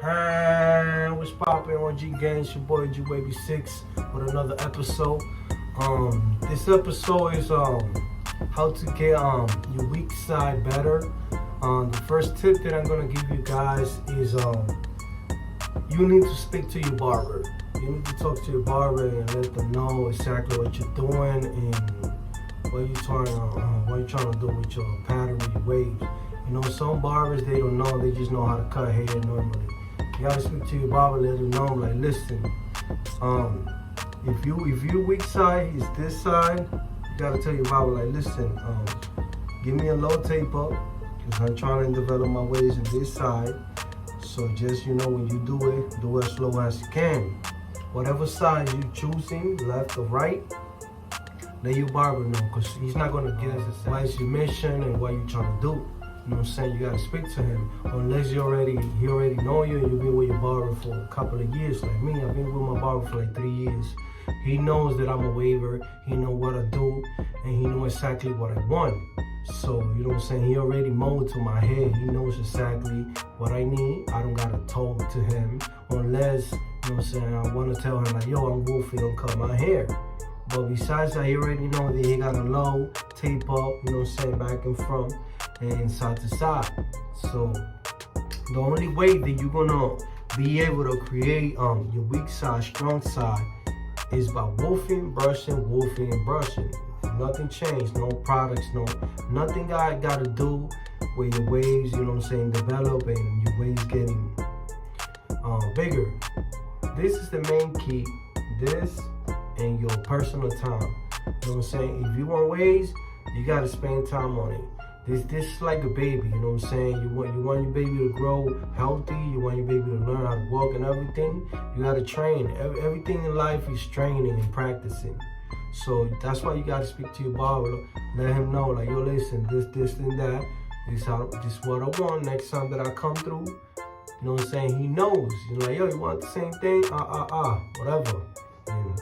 And what's poppin' on G Gang? It's your boy G-Wavy6 with another episode. This episode is how to get your weak side better. The first tip that I'm gonna give you guys is you need to speak to your barber. You need to talk to your barber and let them know exactly what you're doing and what you're trying to do with your pattern, with your waves. You know, some barbers, they don't know, they just know how to cut hair normally. You gotta speak to your barber, let them know, like, listen, if your weak side is this side, you gotta tell your barber, like, listen, give me a low tape up, because I'm trying to develop my waves in this side. So just, you know, when you do it as slow as you can. Whatever side you're choosing, left or right, let your barber know, because he's not gonna guess what is your mission and what you're trying to do. You know what I'm saying? You gotta speak to him, unless he already know you and you've been with your barber for a couple of years. Like me, I've been with my barber for like 3 years. He knows that I'm a waver, he knows what I do, and he knows exactly what I want. So, you know what I'm saying? He already mowed to my hair. He knows exactly what I need. I don't gotta talk to him, unless, you know what I'm saying, I wanna tell him like, yo, I'm Wolfie, don't cut my hair. But besides that, he already know that he got a low, tape up, you know what I'm saying, back and front, and side to side. So the only way that you're gonna be able to create your weak side, strong side, is by wolfing, and brushing. Nothing changed, no products, nothing I gotta do with your waves, you know what I'm saying, develop and your waves getting bigger. This is the main key, this and your personal time. You know what I'm saying? If you want waves, you gotta spend time on it. This is like a baby, you know what I'm saying? You want your baby to grow healthy, you want your baby to learn how to walk and everything, you gotta train. Everything in life is training and practicing. So that's why you gotta speak to your barber, let him know, like, yo, listen, this and that, this is what I want next time that I come through. You know what I'm saying? He knows. You're like, yo, you want the same thing? Whatever. And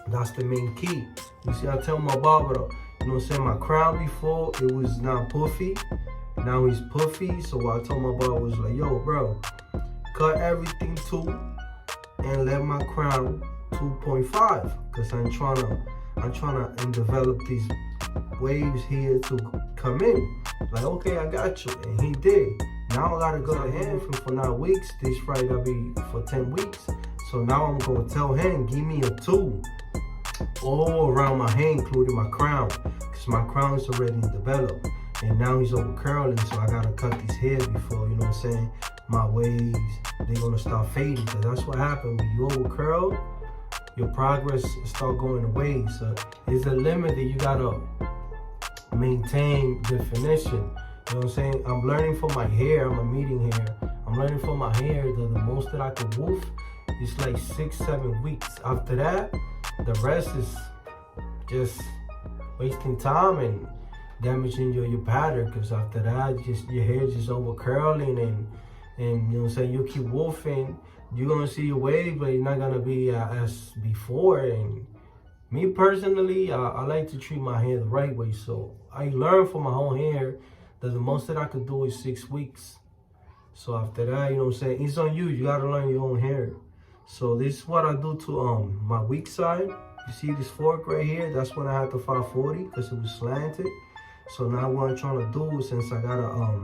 that's the main key. You see, I tell my barber, you know what I'm saying, my crown before, it was not puffy. Now he's puffy. So what I told my barber was like, yo, bro, cut everything 2 and let my crown 2.5. Because I'm trying to develop these waves here to come in. Like, okay, I got you. And he did. Now I gotta go to him for 9 weeks. This Friday I'll be for 10 weeks. So now I'm gonna tell him, give me a 2. All around my hand, including my crown, because my crown is already developed, and now he's over curling, so I gotta cut these hair before, you know what I'm saying, my waves, they're gonna start fading, because that's what happened when you over curl, your progress start going away. So there's a limit that you gotta maintain definition. You know what I'm saying? I'm learning for my hair, I'm a meeting hair, I'm learning for my hair that the most that I could wolf is like 6-7 weeks. After that, the rest is just wasting time and damaging your pattern, because after that, just your hair just over curling and you know what I'm saying, you keep wolfing, you're gonna see your wave, but you're not gonna be as before. And me personally, I like to treat my hair the right way. So I learned from my own hair that the most that I could do is 6 weeks. So after that, you know what I'm saying, it's on you. You gotta learn your own hair. So this is what I do to my weak side. You see this fork right here? That's when I had the 540 because it was slanted. So now what I'm trying to do, since I got a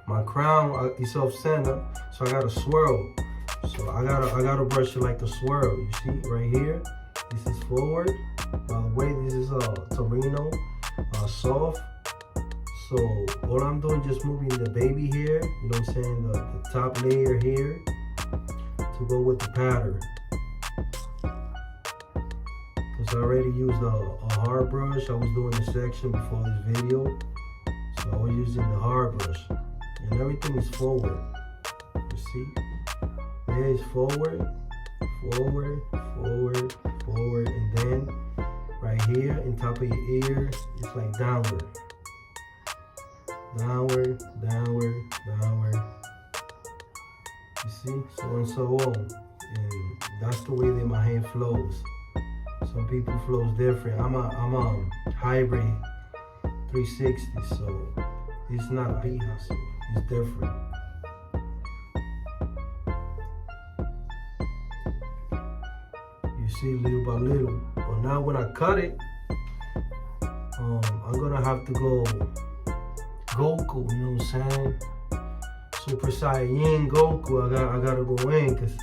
my crown is off center, so I got to swirl. So I gotta brush it like a swirl. You see right here? This is forward. By the way, this is Torino soft. So all I'm doing is just moving the baby hair. You know what I'm saying? The top layer here, to go with the pattern. Because I already used a hard brush. I was doing the section before this video. So I was using the hard brush. And everything is forward. You see? There is forward, forward, forward, forward. And then right here in top of your ear, it's like downward. Downward, downward, downward. You see, so and so on, and that's the way that my hand flows. Some people flows different. I'm a hybrid 360, so it's not a beat hustle. It's different. see, little by little. But now when I cut it, I'm gonna have to go Goku, you know what I'm saying? Super Saiyan Goku, I gotta go in, because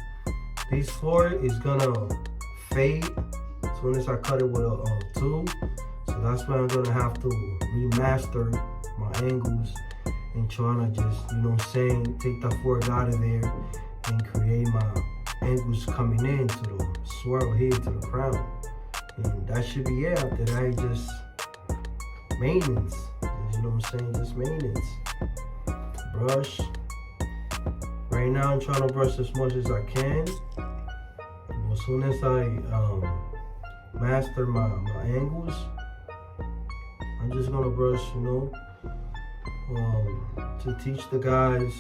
this four is gonna fade as soon as I cut it with a tool. So that's why I'm gonna have to remaster my angles and trying to just, you know what I'm saying, take that fork out of there and create my angles coming in to the swirl here to the crown. And that should be it. After that, just maintenance. You know what I'm saying? Just maintenance. Brush. Right now I'm trying to brush as much as I can. But as soon as I master my angles, I'm just gonna brush, you know, to teach the guys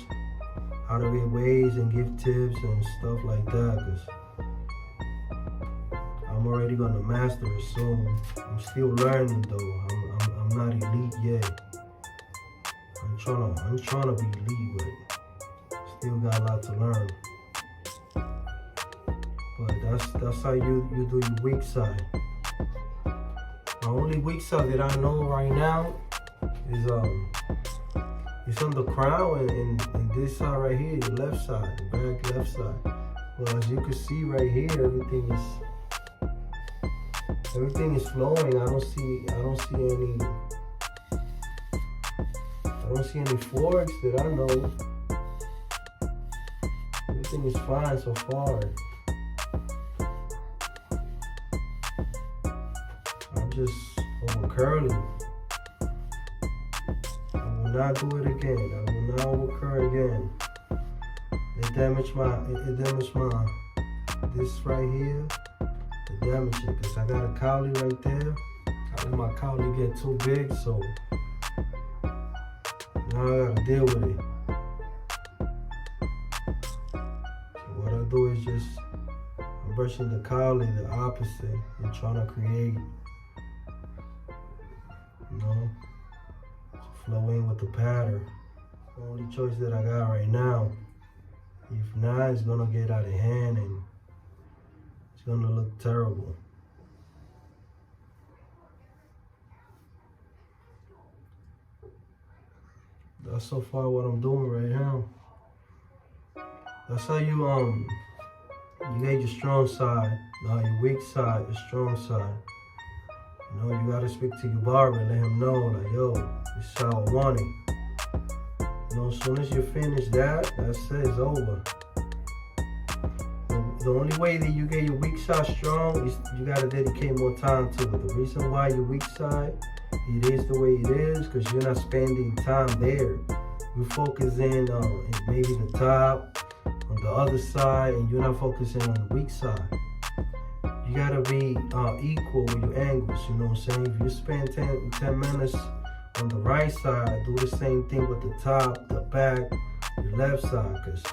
how to get waves and give tips and stuff like that, because I'm already gonna master it soon. I'm still learning though. I'm not elite yet. I'm trying to be elite, but still got a lot to learn. But that's how you do your weak side. The only weak side that I know right now is it's on the crown and this side right here, the left side, the back left side. Well, as you can see right here, everything is flowing. I don't see any forks that I know. Everything is fine so far. I'm just over curling. I will not do it again. I will not over curl again. It damaged my this right here. It damaged it because I got a cowlie right there. I let my cowlie get too big, so now I gotta deal with it. So what I do is just, I'm brushing the cowlie the opposite and trying to create, you know, to flow in with the pattern. The only choice that I got right now. If not, it's gonna get out of hand and it's gonna look terrible. That's so far what I'm doing right now. That's how you get your strong side, your weak side, your strong side. You know, you gotta speak to your barber and let him know, like, yo, this is how I want it. You know, as soon as you finish that, that's it, it's over. The only way that you get your weak side strong is you gotta dedicate more time to it. The reason why your weak side, it is the way it is, because you're not spending time there. You're focusing on maybe the top, on the other side, and you're not focusing on the weak side. You gotta be equal with your angles, you know what I'm saying? If you spend 10 minutes on the right side, do the same thing with the top, the back, your left side, because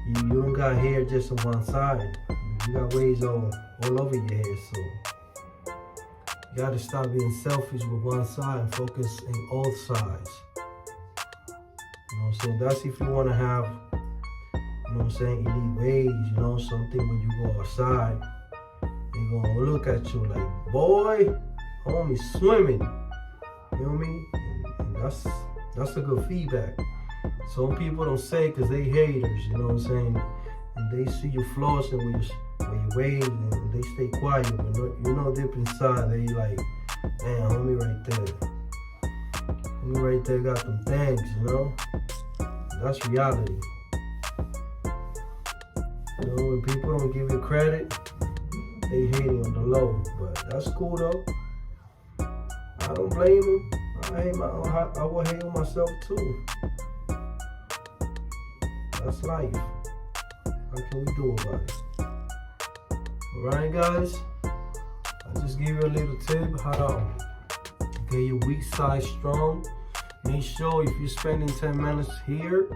you don't got hair just on one side. You got waves all over your head, so you gotta stop being selfish with one side and focus on all sides. You know what I'm saying? That's if you wanna have, you know what I'm saying, elite waves, you know, something when you go outside, they're gonna look at you like, boy, homie swimming. You know what I mean? And that's a good feedback. Some people don't say because they haters, you know what I'm saying? And they see you flossing with your waves and they stay quiet, but you know deep inside they like, man, homie right there. Homie right there got them things, you know? That's reality. You know, when people don't give you credit, they hating on the low, but that's cool though. I don't blame them. I will hate on myself too. That's life. What can we do about it? Alright guys, I just give you a little tip how to get your weak side strong. Make sure if you're spending 10 minutes here,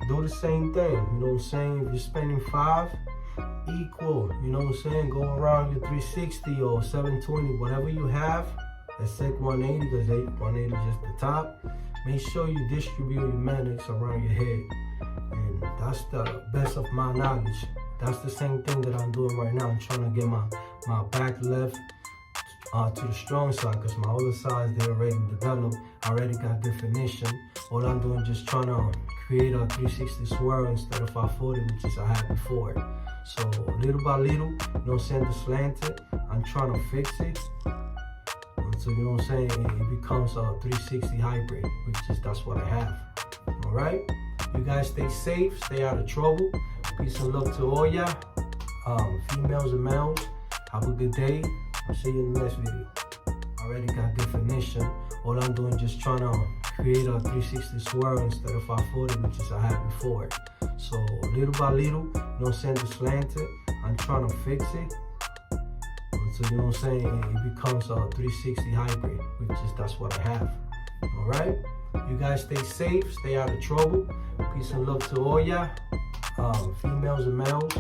do the same thing. You know what I'm saying? If you're spending 5, equal. You know what I'm saying? Go around your 360 or 720, whatever you have. Except 180, because 180 is just the top. Make sure you distribute your magnets around your head. And that's the best of my knowledge. that's the same thing that I'm doing right now. I'm trying to get my back left to the strong side, because my other sides, they already developed. I already got definition. All I'm doing is just trying to create a 360 swirl instead of 540, which is I had before. So little by little, you know what I'm saying, the slanted, I'm trying to fix it. So you know what I'm saying, it becomes a 360 hybrid, which is, that's what I have. All right, you guys stay safe, stay out of trouble. Peace and love to all y'all, females and males. Have a good day. I'll see you in the next video. I already got definition. All I'm doing is just trying to create a 360 swirl instead of 540, which is I had before. So little by little, you know what I'm saying, the slanted, I'm trying to fix it. So you know what I'm saying, it becomes a 360 hybrid, which is, that's what I have. All right, you guys stay safe, stay out of trouble. Peace and love to all y'all, females and males.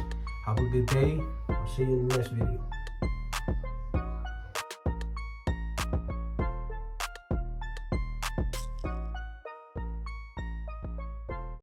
Have a good day. I'll see you in the next video.